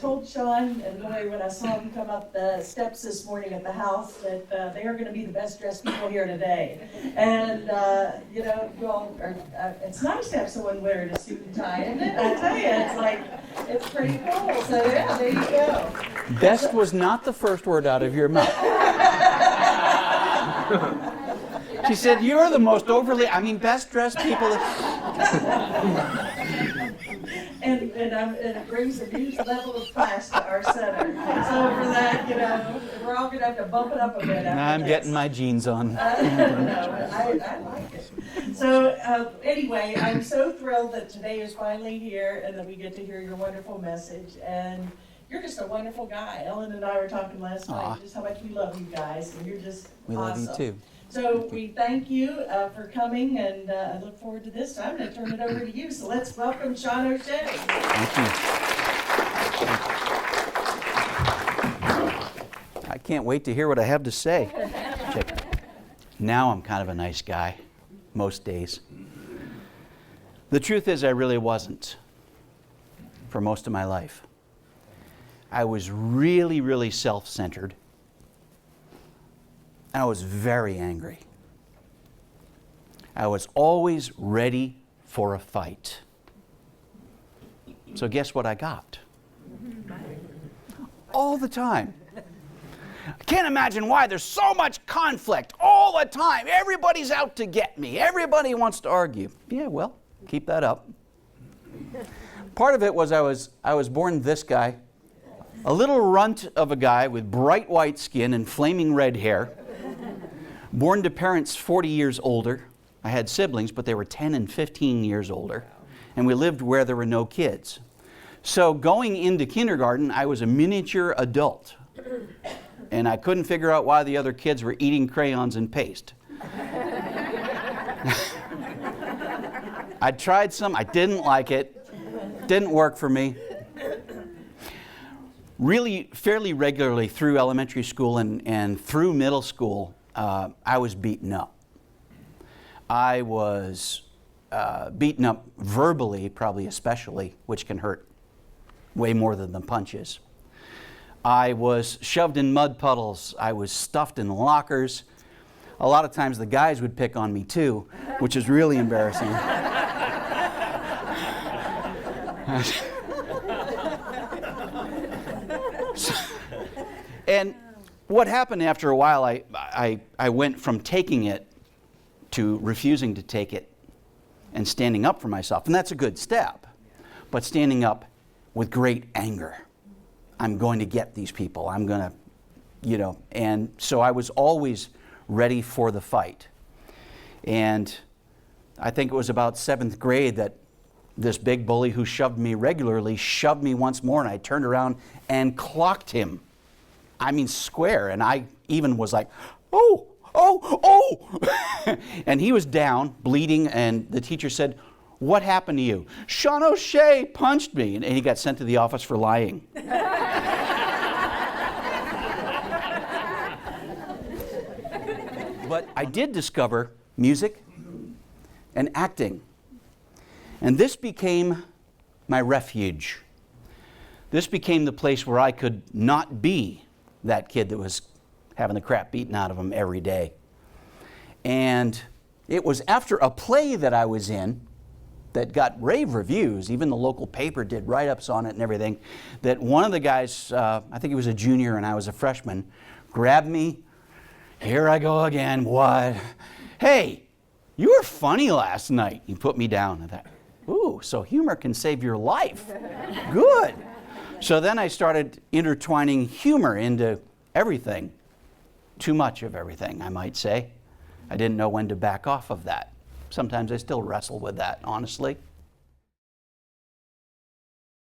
told Sean and Lori when I saw them come up the steps this morning at the house that they are going to be the best dressed people here today. And, you know, you all are, it's nice to have someone wearing a suit and tie, isn't it? I tell you, it's like, it's pretty cool. So, yeah, there you go. Best was not the first word out of your mouth. She said, you're the most best dressed people. And it brings a new level of class to our center. So for that, you know, we're all going to have to bump it up a bit. I'm getting my jeans on. No, I like it. So anyway, I'm so thrilled that today is finally here and that we get to hear your wonderful message. And you're just a wonderful guy. Ellen and I were talking last night just how much we love you guys, and you're just we awesome. love you too. So we thank you for coming, and I look forward to this. I'm going to turn it over to you. So let's welcome Sean O'Shea. Thank you. I can't wait to hear what I have to say. Now I'm kind of a nice guy, most days. The truth is I really wasn't for most of my life. I was really, really self-centered. I was very angry. I was always ready for a fight. So guess what I got? All the time. I can't imagine why there's so much conflict all the time. Everybody's out to get me. Everybody wants to argue. Yeah, well, keep that up. Part of it was I was born this guy, a little runt of a guy with bright white skin and flaming red hair. Born to parents 40 years older. I had siblings, but they were 10 and 15 years older. And we lived where there were no kids. So going into kindergarten, I was a miniature adult. And I couldn't figure out why the other kids were eating crayons and paste. I tried some, I didn't like it. Didn't work for me. Really, fairly regularly through elementary school and through middle school, I was beaten up. I was beaten up verbally, probably especially, which can hurt way more than the punches. I was shoved in mud puddles. I was stuffed in lockers. A lot of times the guys would pick on me too, which is really embarrassing. And what happened after a while, I went from taking it to refusing to take it and standing up for myself. And that's a good step. But standing up with great anger. I'm going to get these people. I'm going to, you know. And so I was always ready for the fight. And I think it was about 7th grade that this big bully who shoved me regularly shoved me once more, and I turned around and clocked him. I mean, square. And I even was like, oh, oh, oh. And he was down, bleeding, and the teacher said, what happened to you? Sean O'Shea punched me. And he got sent to the office for lying. But I did discover music and acting. And this became my refuge. This became the place where I could not be that kid that was having the crap beaten out of him every day. And it was after a play that I was in that got rave reviews, even the local paper did write-ups on it and everything, that one of the guys, I think he was a junior and I was a freshman, grabbed me. Here I go again. What? Hey, you were funny last night. He put me down. I thought, ooh, so humor can save your life. Good. So then I started intertwining humor into everything. Too much of everything, I might say. I didn't know when to back off of that. Sometimes I still wrestle with that, honestly.